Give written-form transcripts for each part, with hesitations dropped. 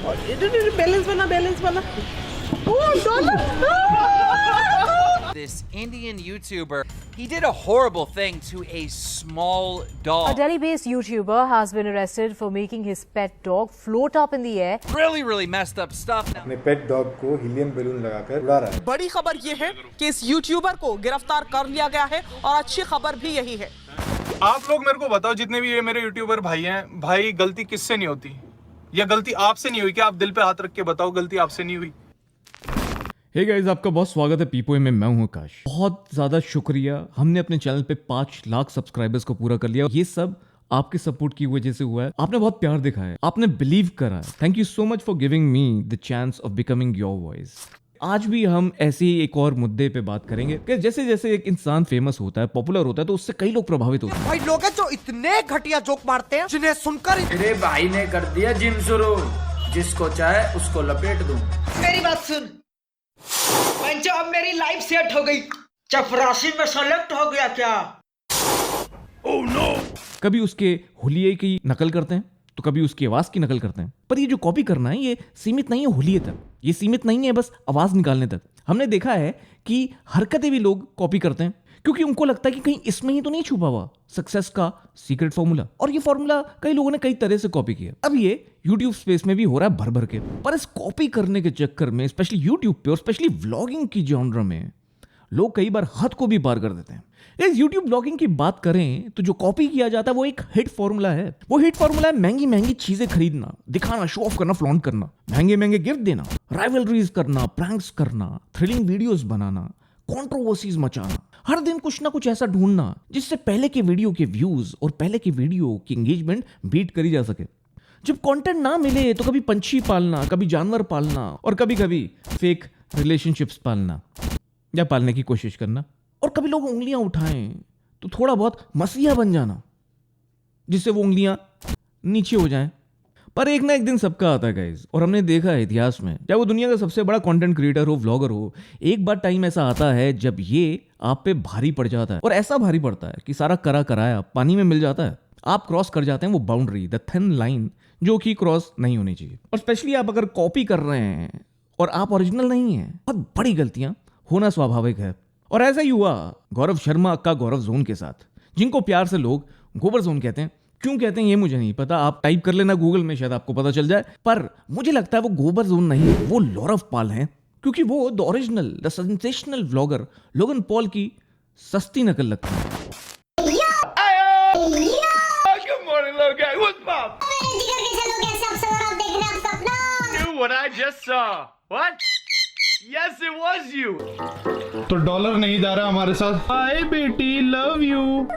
Balance बना This Indian YouTuber, he did a horrible thing to a small dog. A Delhi-based YouTuber has been arrested for making his pet dog float up in the air. Really messed up stuff. अपने pet dog को helium balloon लगाकर उड़ा रहा है। बड़ी खबर ये है कि इस यूट्यूबर को गिरफ्तार कर लिया गया है और अच्छी खबर भी यही है। आप लोग मेरे को बताओ, जितने भी ये मेरे यूट्यूबर भाई हैं, भाई गलती किससे नहीं होती? या गलती आपसे नहीं हुई? क्या आप दिल पे हाथ रख के बताओ, गलती आपसे नहीं हुई? हे गाइस, आपका बहुत स्वागत है पीपो में। मैं हूं आकाश। बहुत ज़्यादा शुक्रिया, हमने अपने चैनल पे 5 लाख सब्सक्राइबर्स को पूरा कर लिया। ये सब आपके सपोर्ट की वजह से हुआ है। आपने बहुत प्यार दिखाया है, आपने बिलीव करा है। Thank you so much for giving me the chance of becoming your voice. आज भी हम ऐसे ही एक और मुद्दे पे बात करेंगे कि जैसे जैसे एक इंसान फेमस होता है, पॉपुलर होता है, तो उससे कई लोग प्रभावित होते हैं। भाई लोग हैं जो इतने घटिया जोक मारते हैं जिन्हें सुनकर मेरे भाई ने कर दिया जिम शुरू, जिसको चाहे उसको लपेट दूं। मेरी बात सुन, अब मेरी लाइफ सेट हो गई। चपरासी में सेलेक्ट हो गया क्या? Oh no. कभी उसके हुलिये की नकल करते हैं तो कभी उसकी आवाज की नकल करते हैं। पर ये जो कॉपी करना है, ये सीमित नहीं है हुलिये तक, ये सीमित नहीं है बस आवाज निकालने तक। हमने देखा है कि हरकतें भी लोग कॉपी करते हैं क्योंकि उनको लगता है कि कहीं इसमें ही तो नहीं छुपा हुआ सक्सेस का सीक्रेट फॉर्मूला। और ये फॉर्मूला कई लोगों ने कई तरह से कॉपी किया। अब ये यूट्यूब स्पेस में भी हो रहा है भर भर के। पर इस कॉपी करने के चक्कर में, स्पेशली यूट्यूब पे और स्पेशली व्लॉगिंग की जॉनर में, लोग कई बार हद को भी पार कर देते हैं। इस यूट्यूब ब्लॉगिंग की बात करें तो जो कॉपी किया जाता है वो एक हिट फॉर्मूला है। वो हिट फॉर्मूला है महंगी महंगी चीजें खरीदना, दिखाना, शो ऑफ करना, फ्लॉन्ट करना, महंगे महंगे गिफ्ट देना, राइवलरीज करना, प्रैंक्स करना, थ्रिलिंग वीडियोस बनाना, कंट्रोवर्सीज मचाना, हर दिन कुछ ना कुछ ऐसा ढूंढना जिससे पहले के वीडियो के व्यूज और पहले के वीडियो की एंगेजमेंट बीट करी जा सके। जब कंटेंट ना मिले तो कभी पंछी पालना, कभी जानवर पालना और कभी कभी फेक रिलेशनशिप्स पालना या पालने की कोशिश करना। और कभी लोग उंगलियां उठाएं तो थोड़ा बहुत मसीहा बन जाना जिससे वो उंगलियां नीचे हो जाएं। पर एक ना एक दिन सबका आता है गाइस, और हमने देखा है इतिहास में, चाहे वो दुनिया का सबसे बड़ा कंटेंट क्रिएटर हो, व्लॉगर हो, एक बार टाइम ऐसा आता है जब ये आप पे भारी पड़ जाता है। और ऐसा भारी पड़ता है कि सारा करा कराया पानी में मिल जाता है। आप क्रॉस कर जाते हैं वो बाउंड्री, द थिन लाइन जो कि क्रॉस नहीं होनी चाहिए। और स्पेशली आप अगर कॉपी कर रहे हैं और आप ओरिजिनल नहीं है, बहुत बड़ी गलतियां होना स्वाभाविक है। और ऐसा ही हुआ गौरव शर्मा का गौरव जोन के साथ, जिनको प्यार से लोग गोबर जोन कहते हैं। क्यों कहते हैं ये मुझे नहीं पता, आप टाइप कर लेना गूगल में, शायद आपको पता चल जाए। पर मुझे लगता है वो गोबर जोन नहीं, वो लॉरव पॉल हैं, क्योंकि वो the original, the sensational vlogger Logan Paul की सस्ती नकल लगती है। तो डॉलर नहीं जा रहा हमारे साथ। हाय बेटी, लव यू।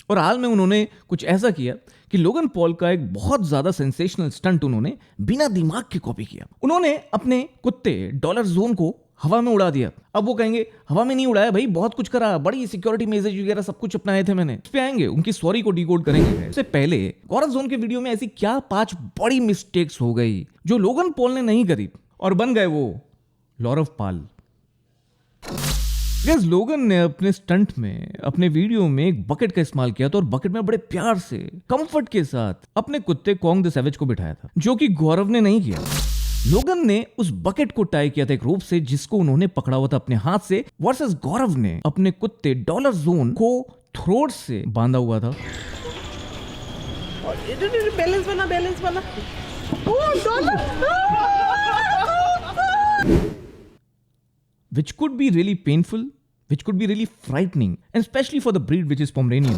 और हाल में उन्होंने कुछ ऐसा किया कि लोगन पॉल का एक बहुत ज्यादा सेंसेशनल स्टंट उन्होंने बिना दिमाग के कॉपी किया। उन्होंने अपने कुत्ते डॉलर जोन को हवा में उड़ा दिया। अब वो कहेंगे हवा में नहीं उड़ाया भाई, बहुत कुछ करा, बड़ी सिक्योरिटी मेजर्स वगैरह सब कुछ अपनाए थे मैंने। इस पे आएंगे, उनकी सॉरी को डिकोड करेंगे। इससे पहले गौरव जोन के वीडियो में ऐसी क्या 5 बड़ी मिस्टेक्स हो गई जो लोगन पॉल ने नहीं करी और बन गए वो लॉरव पॉल। लोगन ने अपने स्टंट में, अपने वीडियो में एक बकेट का इस्तेमाल किया था और बकेट में बड़े प्यार से, कंफर्ट के साथ अपने कुत्ते कॉन्ग द सैवेज को बिठाया था, जो कि गौरव ने नहीं किया। लोगन ने उस बकेट को टाई किया था एक रोप से जिसको उन्होंने पकड़ा हुआ था अपने हाथ से, वर्सेस गौरव ने अपने कुत्ते डॉलर जोन को थ्रोट से बांधा हुआ था। बैलेंस बना Which could be really painful, which could be really frightening, and especially for the breed which is Pomeranian.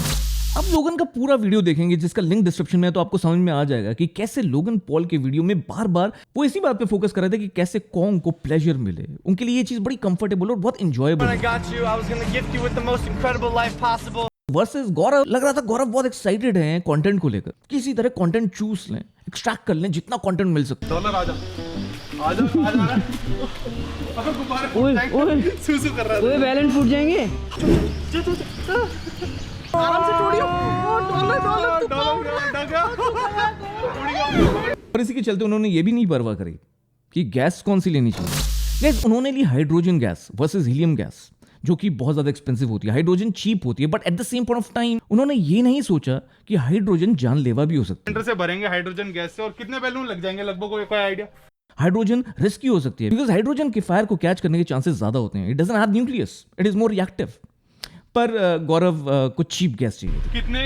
अब लोगन का पूरा वीडियो देखेंगे जिसका लिंक डिस्क्रिप्शन में है, तो आपको समझ में आ जाएगा कि कैसे लोगन पॉल के वीडियो में बार बार वो इसी बात पे फोकस कर रहे थे कि कैसे कॉन्ग को प्लेजर मिले। उनके लिए ये चीज बड़ी कंफर्टेबल और बहुत एंजॉयबल वर्सेस गौरव। लग रहा था गौरव बहुत एक्साइटेड हैं कंटेंट को लेकर, किसी तरह कंटेंट चूस लें, एक्सट्रैक्ट कर लें जितना कंटेंट मिल सकता है। डॉलर आजा सुसु कर रहा है। ओए बैलेंस फूट जाएंगे। आराम से छोड़ियो। और इसी के चलते उन्होंने ये भी नहीं परवाह करी कि गैस कौन सी लेनी चाहिए। गैस उन्होंने ली hydrogen gas versus helium gas, जो कि बहुत ज्यादा एक्सपेंसिव होती है। हाइड्रोजन चीप होती है, but at the same point of time उन्होंने ये नहीं सोचा कि हाइड्रोजन जानलेवा भी हो सकती है। सिलेंडर से भरेंगे हाइड्रोजन गैस से, और कितने बैलून लग जाएंगे लगभग, कोई आइडिया? हाइड्रोजन रिस्की हो सकती है बिकॉज हाइड्रोजन के फायर को कैच करने के चांसेस ज्यादा होते हैं। It doesn't have nucleus, it is more reactive. पर गौरव कुछ चीप गैस चाहिए। कितने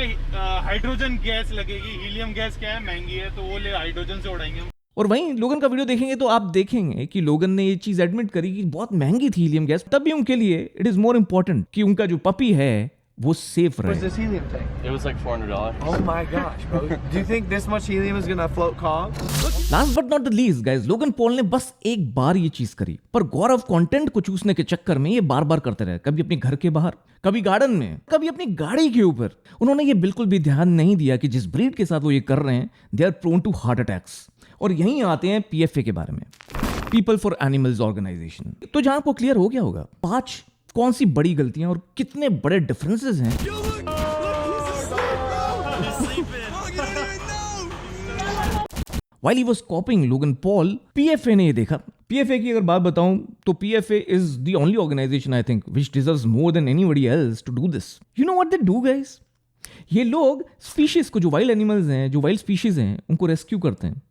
हाइड्रोजन गैस लगेगी? हीलियम गैस क्या है, महंगी है, तो वो ले हाइड्रोजन से उड़ाएंगे। और वहीं लोगन का वीडियो देखेंगे तो आप देखेंगे कि लोगन ने ये चीज एडमिट करी कि बहुत महंगी थी हीलियम गैस, तब भी उनके लिए इट इज मोर इंपॉर्टेंट कि उनका जो पपी है वो सेफ रहे। this helium tank? It was like $400. Oh my gosh, bro. Do you think this much helium is gonna float calm? Last but not the least guys, Logan Paul ने बस एक बार ये चीज करी, पर गौरव कंटेंट को चूसने के चक्कर में ये बार बार करते रहे। कभी अपने घर के बाहर, कभी गार्डन में, कभी अपनी गाड़ी के ऊपर। उन्होंने ये बिल्कुल भी ध्यान नहीं दिया कि जिस ब्रीड के साथ वो ये कर रहे हैं they are prone to heart attacks. और यहीं आते हैं PFA के बारे में, पीपल फॉर एनिमल्स ऑर्गेनाइजेशन। तो जहां आपको क्लियर हो गया होगा 5 कौन सी बड़ी गलतियां और कितने बड़े डिफरेंसेस हैं। While he was copying Logan Paul, PFA ने ये देखा। PFA की अगर बात बताऊं तो PFA is the only organization I think which deserves more than anybody else to do this. You know what they do, guys? ये लोग स्पीशीज को, जो वाइल्ड एनिमल्स हैं, जो वाइल्ड स्पीशीज हैं, उनको रेस्क्यू करते हैं,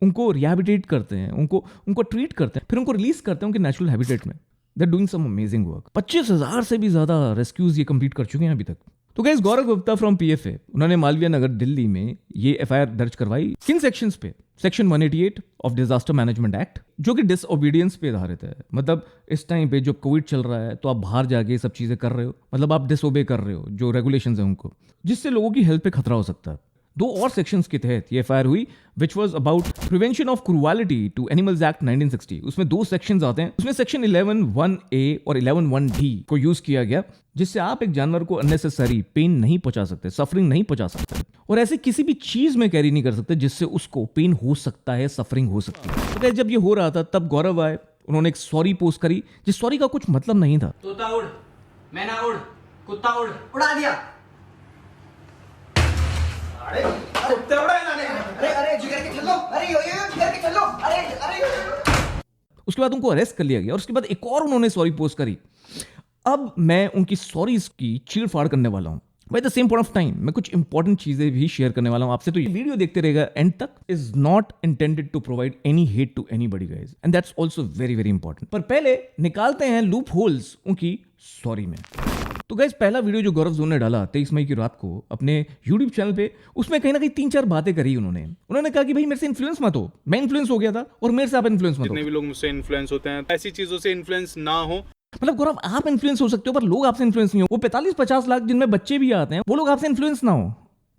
उनको रिहैबिलिटेट करते हैं, उनको ट्रीट करते हैं, फिर उनको रिलीज करते हैं उनके नेचुरल हैबिटेट में। They're doing some amazing work. 25,000 से भी ज्यादा रेस्क्यूज ये कंप्लीट कर चुके हैं अभी तक। तो guys, Gaurav Gupta from PFA, उन्होंने मालवीय नगर दिल्ली में ये FIR दर्ज करवाई। किन सेक्शंस पे? Section 188 of disaster management act, जो कि डिसओबीडियंस पे आधारित है। मतलब इस टाइम पे जो कोविड चल रहा है तो आप बाहर जाके सब चीजें कर रहे हो, मतलब आप डिसओबे कर रहे हो जो रेगुलेशंस हैं उनको, जिससे लोगों की हेल्थ पे खतरा हो सकता है। 2 और सेक्शंस के तहत ये FIR हुई, which was about prevention of cruelty to animals act 1960। उसमें 2 सेक्शंस आते हैं। उसमें सेक्शन 11(1)A और 11(1)D को यूज किया गया, जिससे आप एक जानवर को अननेसेसरी पेन नहीं पहुंचा सकते, सफरिंग नहीं पहुंचा सकते, और ऐसे किसी भी चीज में कैरी नहीं कर सकते जिससे उसको पेन हो सकता है, सफरिंग हो सकती है। तो जब ये हो रहा था तब गौरव आए, उन्होंने एक सॉरी पोस्ट करी, जिस सॉरी का कुछ मतलब नहीं था। तोता उड़, मैना उड़, कुत्ता उड़, उड़ा दिया। अरे कुत्ते उड़े ना, अरे जिगर के चलो, अरे यो जिगर के चलो, अरे। उसके बाद उनको अरेस्ट कर लिया गया और उसके बाद एक और उन्होंने सॉरी पोस्ट करी। अब मैं उनकी सॉरीज की चीड़-फाड़ करने वाला हूं। By the same point of time मैं कुछ इंपॉर्टेंट चीजें भी शेयर करने वाला हूं आपसे, तो ये वीडियो देखते रहेगा एंड तक। Is not intended to provide any hate to anybody guys, and that's also very very important. पर पहले निकालते हैं लूप होल्स उनकी सॉरी में। तो गाइस, पहला वीडियो जो गौरव जोन ने डाला 23 मई की रात को अपने YouTube चैनल पे, उसमें कहीं ना कहीं 3-4 बातें करी उन्होंने कहा कि भाई मेरे से इन्फ्लुएंस मत हो, मैं इन्फ्लुएंस हो गया था और मेरे से आप इन्फ्लुएंस मत हो। जितने भी लोग मुझसे इन्फ्लुएंस होते हैं, ऐसी चीजों से इन्फ्लुएंस ना हो। मतलब गौरव, आप इन्फ्लुएंस हो सकते हो पर लोग आपसे इन्फ्लुएंस नहीं हो। वो 45-50 लाख जिनमें बच्चे भी आते हैं, वो लोग आपसे इन्फ्लुएंस ना हो,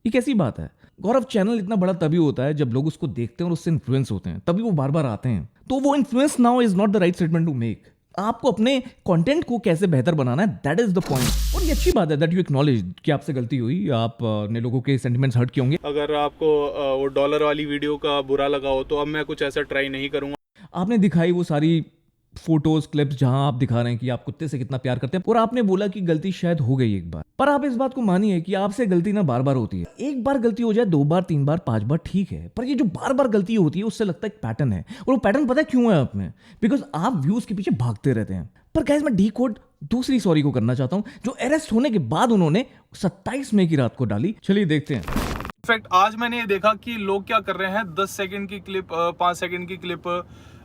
ये कैसी बात है? गौरव, चैनल इतना बड़ा तभी होता है जब लोग उसको देखते हैं और उससे इन्फ्लुएंस होते हैं, तभी वो बार बार आते हैं। तो वो influence now is not the right statement to make. आपको अपने कंटेंट को कैसे बेहतर बनाना है, दैट इज द पॉइंट। और ये अच्छी बात है दैट यू एक्नॉलेज कि आपसे गलती हुई, आपने लोगों के सेंटिमेंट्स हर्ट किए होंगे। अगर आपको वो डॉलर वाली वीडियो का बुरा लगा हो तो अब मैं कुछ ऐसा ट्राई नहीं करूंगा। आपने दिखाई वो सारी फोटोज क्लिप्स जहां आप दिखा रहे हैं कि आप कुत्ते से कितना प्यार करते हैं, और आपने बोला कि गलती शायद हो गई एक बार, पर आप इस बात को मानिए कि आपसे गलती ना बार बार होती है। एक बार गलती हो जाए, 2 बार, 3 बार, 5 बार ठीक है, पर ये जो बार बार गलती होती है उससे लगता है एक पैटर्न है। और वो पैटर्न पता है क्यों है आप में? बिकॉज आप व्यूज के पीछे भागते रहते हैं। पर गाइस, मैं डीकोड दूसरी सॉरी को करना चाहता हूं, जो अरेस्ट होने के बाद उन्होंने 27 मई की रात को डाली। चलिए देखते हैं। इनफैक्ट आज मैंने ये देखा कि लोग क्या कर रहे हैं, 10 सेकंड की क्लिप, 5 सेकंड की क्लिप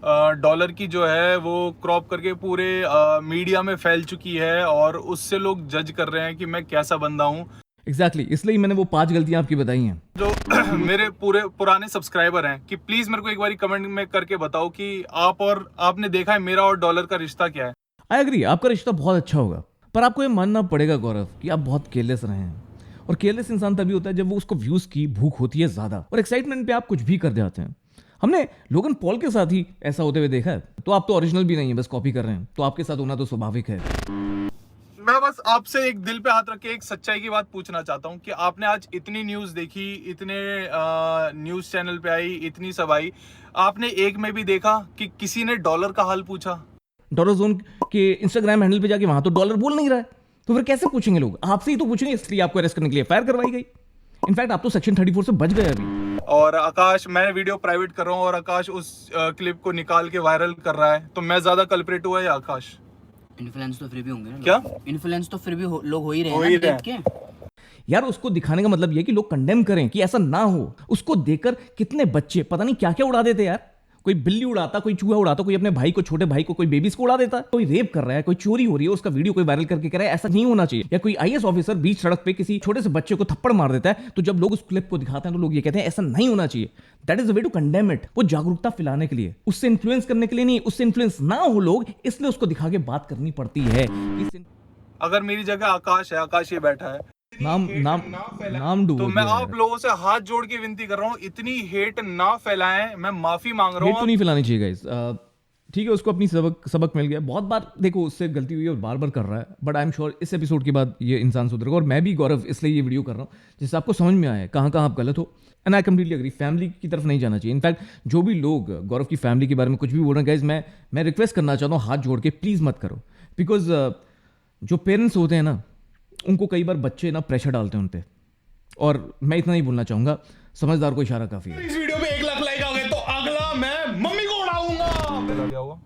डॉलर की जो है वो क्रॉप करके पूरे मीडिया में फैल चुकी है, और उससे लोग जज कर रहे हैं कि मैं कैसा बंदा हूँ। एग्जैक्टली, इसलिए मैंने वो 5 गलतियां आपकी बताई हैं। जो मेरे पूरे पुराने सब्सक्राइबर हैं, कि प्लीज मेरे को एक बार कमेंट में करके बताओ कि आपने देखा है मेरा और डॉलर का रिश्ता क्या है। आई एग्री, आपका रिश्ता बहुत अच्छा होगा, पर आपको ये मानना पड़ेगा गौरव कि आप बहुत केयरलेस रहे हैं। और केयरलेस इंसान तभी होता है जब वो उसको व्यूज की भूख होती है ज्यादा, और एक्साइटमेंट पे आप कुछ भी कर जाते हैं। हमने लोगन पॉल के साथ ही ऐसा होते हुए देखा है। तो आप तो ओरिजिनल भी नहीं है, बस कॉपी कर रहे हैं, तो आपके साथ होना तो स्वाभाविक है। मैं बस आपसे एक दिल पे हाथ रख के एक सच्चाई की बात पूछना चाहता हूँ कि आपने आज इतनी न्यूज देखी, इतने न्यूज चैनल पे आई, इतनी सब आई, आपने एक में भी देखा कि किसी ने डॉलर का हाल पूछा? डॉलर जोन के इंस्टाग्राम हैंडल पे जाके वहां तो डॉलर बोल नहीं रहा है, तो फिर कैसे पूछेंगे लोग? आपसे ही तो पूछेंगे, इसलिए आपको अरेस्ट करने के लिए फायर करवाई गई। इनफैक्ट आप तो सेक्शन 34 से बच गए अभी। और आकाश, मैं वीडियो प्राइवेट कर रहा हूँ और आकाश उस क्लिप को निकाल के वायरल कर रहा है, तो मैं ज्यादा कल्प्रेट हुआ या आकाश? इन्फ्लुएंस तो फिर भी होंगे ना लोग। क्या इन्फ्लुएंस तो फिर भी लोग हो ही रहे हो हैं ही ना रहे देख के। यार उसको दिखाने का मतलब ये कि लोग कंडेम करें कि ऐसा ना हो। उसको देखकर कितने बच्चे पता नहीं क्या क्या उड़ा देते यार। कोई बिल्ली उड़ाता, कोई चूहा उड़ाता, कोई अपने भाई को, छोटे भाई को, कोई बेबीज को उड़ा देता, कोई रेप कर रहा है, कोई चोरी हो रही है, उसका वीडियो कोई वायरल करके कह रहा है। ऐसा नहीं होना चाहिए। या कोई आईएएस ऑफिसर बीच सड़क पे किसी छोटे से बच्चे को थप्पड़ मार देता है, तो जब लोग उस क्लिप को दिखाते हैं तो लोग ये कहते हैं ऐसा नहीं होना चाहिए। That is a way to condemn it. वो जागरूकता फैलाने के लिए, उससे इन्फ्लुएंस करने के लिए नहीं, उससे इन्फ्लुएंस ना हो लोग, इसलिए उसको दिखा के बात करनी पड़ती है। अगर मेरी जगह आकाश है, आकाश ये बैठा है, नाम डूबो तो मैं आप लोगों से हाथ जोड़ के विनती कर रहा हूँ, इतनी हेट ना फैलाएं। मैं माफी मांग रहा हेट तो हूँ। नहीं फैलानी चाहिए गाइस। ठीक है, उसको अपनी सबक मिल गया। बहुत बार देखो उससे गलती हुई है और बार बार कर रहा है, बट आई एम श्योर इस एपिसोड के बाद ये इंसान सुधरेगा। और मैं भी गौरव इसलिए ये वीडियो कर रहा हूँ जिससे आपको समझ में आए कहाँ आप गलत हो। And I completely agree, family की तरफ नहीं जाना चाहिए। इनफैक्ट जो भी लोग गौरव की फैमिली के बारे में कुछ भी बोल रहे हैं गाइस, मैं रिक्वेस्ट करना चाहता हूँ हाथ जोड़ के, प्लीज़ मत करो। बिकॉज जो पेरेंट्स होते हैं ना, उनको कई बार बच्चे ना प्रेशर डालते हैं उन पे। और मैं इतना ही बोलना चाहूंगा, समझदार को इशारा काफी है। इस वीडियो पे 1 लाख लाइक आ गए तो अगला मैं मम्मी को उड़ाऊंगा। क्या हुआ?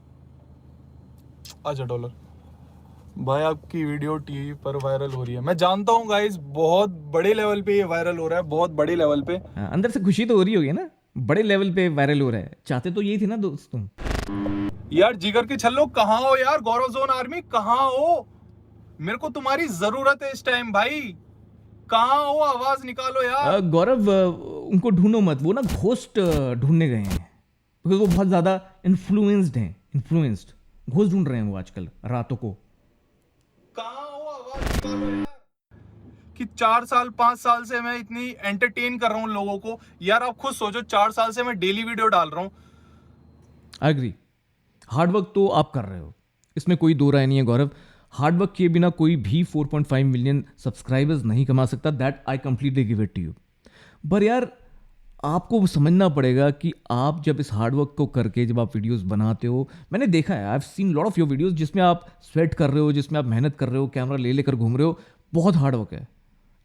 अच्छा $, भाई आपकी वीडियो टीवी पर वायरल हो रही है। मैं जानता हूँ गाइस, बहुत बड़े लेवल पे ये वायरल हो रहा है, बहुत बड़े लेवल पे। अंदर से खुशी तो हो रही होगी ना, बड़े लेवल पे वायरल हो रहा है। चाहते तो यही थी ना दोस्त तुम। यार जिगर के छल्लो कहाँ हो यार? गौरव जोन आर्मी कहाँ हो? मेरे को तुम्हारी जरूरत है इस टाइम भाई। कहाँ हो? आवाज निकालो यार। गौरव उनको ढूंढो मत, वो ना घोस्ट ढूंढने गए हैं, बिकॉज वो बहुत ज्यादा इन्फ्लुएंस्ड घोस्ट ढूंढ रहे हैं वो आजकल रातों को। कहाँ हो? आवाज निकालो यार। कि 4 साल 5 साल से मैं इतनी एंटरटेन कर रहा हूँ लोगों को। यार आप खुद सोचो, 4 साल से मैं डेली वीडियो डाल रहा हूँ। आई एग्री, हार्डवर्क तो आप कर रहे हो, इसमें कोई दो राय नहीं है गौरव। हार्डवर्क किए बिना कोई भी 4.5 मिलियन सब्सक्राइबर्स नहीं कमा सकता। That I completely give it to you. पर यार आपको समझना पड़ेगा कि आप जब इस हार्डवर्क को करके जब आप वीडियोस बनाते हो, मैंने देखा है, I have seen lot of your videos जिसमें आप स्वेट कर रहे हो, जिसमें आप मेहनत कर रहे हो, कैमरा ले लेकर घूम रहे हो, बहुत हार्डवर्क है।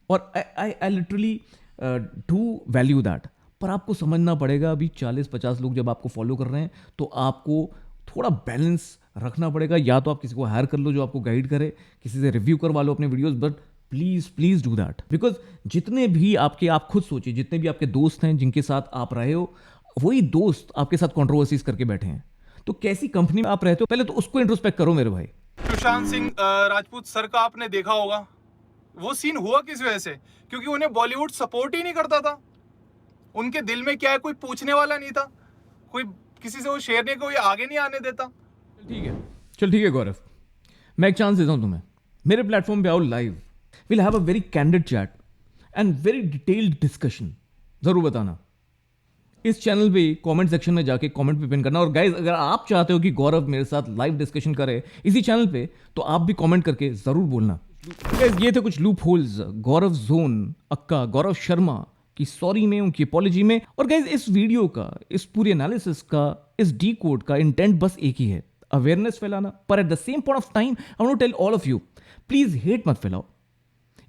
और I literally do value that. पर आपको समझना पड़ेगा, अभी 40-50 लोग जब आपको फॉलो कर रहे हैं, तो आपको थोड़ा बैलेंस रखना पड़ेगा। या तो आप किसी को हायर कर लो जो आपको गाइड करे, किसी से रिव्यू करवा लो अपने videos, but please do that. Because जितने भी आपके, आप खुद सोचिए, जितने भी आपके दोस्त हैं जिनके साथ आप रहे हो, वही दोस्त आपके साथ कंट्रोवर्सीज करके बैठे हैं। तो कैसी कंपनी में आप रहते हो, पहले तो उसको इंट्रोस्पेक्ट करो मेरे भाई। सुशांत सिंह राजपूत सर का आपने देखा होगा, वो सीन हुआ किस वजह से? क्योंकि उन्हें बॉलीवुड सपोर्ट ही नहीं करता था। उनके दिल में क्या है, कोई पूछने वाला नहीं था, कोई किसी से वो शेयर नहीं, कोई आगे नहीं आने देता। चल ठीक है गौरव, मैं एक चांस देता हूं तुम्हें। मेरे प्लेटफॉर्म पे आओ live, will have a very candid chat and very detailed discussion. जरूर बताना इस चैनल पे, कमेंट सेक्शन में जाके कमेंट पे पिन करना। और गाइज, अगर आप चाहते हो कि गौरव मेरे साथ लाइव डिस्कशन करे इसी चैनल पे, तो आप भी कमेंट करके जरूर बोलना। गाइज, ये थे कुछ लूप होल्स गौरव जोन अक्का, गौरव शर्मा की सॉरी में, उनकी अपॉलॉजी में। और गाइज, इस वीडियो का, इस पूरे एनालिसिस का, इस डी कोड का इंटेंट बस एक ही है, अवेयरनेस फैलाना। पर at the same point of time I want to tell all of you, please hate मत फैलाओ,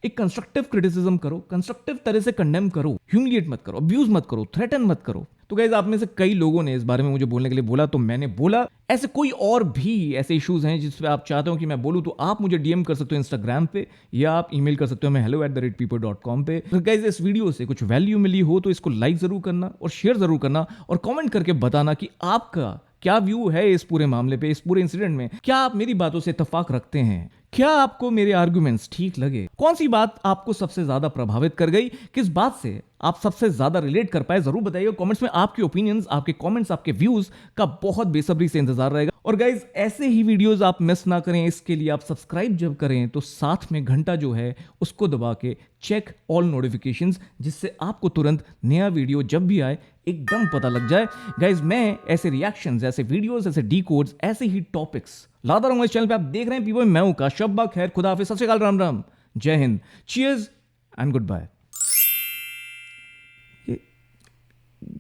एक कंस्ट्रक्टिव क्रिटिसिज्म करो, कंस्ट्रक्टिव तरह से कंडेम करो, ह्यूमिलिएट मत करो, अब्यूज मत करो, थ्रेटन मत करो। तो गाइज, आप में से कई लोगों ने इस बारे में मुझे बोलने के लिए बोला, तो मैंने बोला। ऐसे कोई और भी ऐसे इश्यूज हैं जिस पे आप चाहते हो कि मैं बोलूं, तो आप मुझे डीएम कर सकते हो इंस्टाग्राम पे, या आप ईमेल कर सकते हो मैं hello@peeper.com पे। तो गाइज, इस वीडियो से कुछ वैल्यू मिली हो तो इसको लाइक जरूर करना और शेयर जरूर करना, और कमेंट करके बताना कि आपका क्या व्यू है इस पूरे मामले पे, इस पूरे इंसिडेंट में। क्या आप मेरी बातों से इत्तेफाक रखते हैं? क्या आपको मेरे आर्गुमेंट्स ठीक लगे? कौन सी बात आपको सबसे ज्यादा प्रभावित कर गई? किस बात से आप सबसे ज्यादा रिलेट कर पाए? जरूर बताइए कमेंट्स में। आपके ओपिनियंस, आपके कमेंट्स, आपके व्यूज का बहुत बेसब्री से इंतजार रहेगा। और गाइज, ऐसे ही वीडियोस आप मिस ना करें, इसके लिए आप सब्सक्राइब जब करें तो साथ में घंटा जो है उसको दबा के चेक ऑल नोटिफिकेशंस, जिससे आपको तुरंत नया वीडियो जब भी आए एकदम पता लग जाए। गाइज, मैं ऐसे रिएक्शंस, ऐसे वीडियोस, ऐसे डी कोड्स, ऐसे ही टॉपिक्स लाता रहूंगा इस चैनल पे। आप देख रहे हैं पीपल, मैं हूं का शब्बा खैर, खुदा हाफिज, सत श्री अकाल, राम राम, जय Hind, cheers and good bye.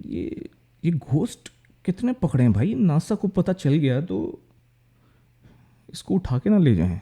ये घोस्ट कितने पकड़े हैं भाई? नासा को पता चल गया तो इसको उठा के ना ले जाएं।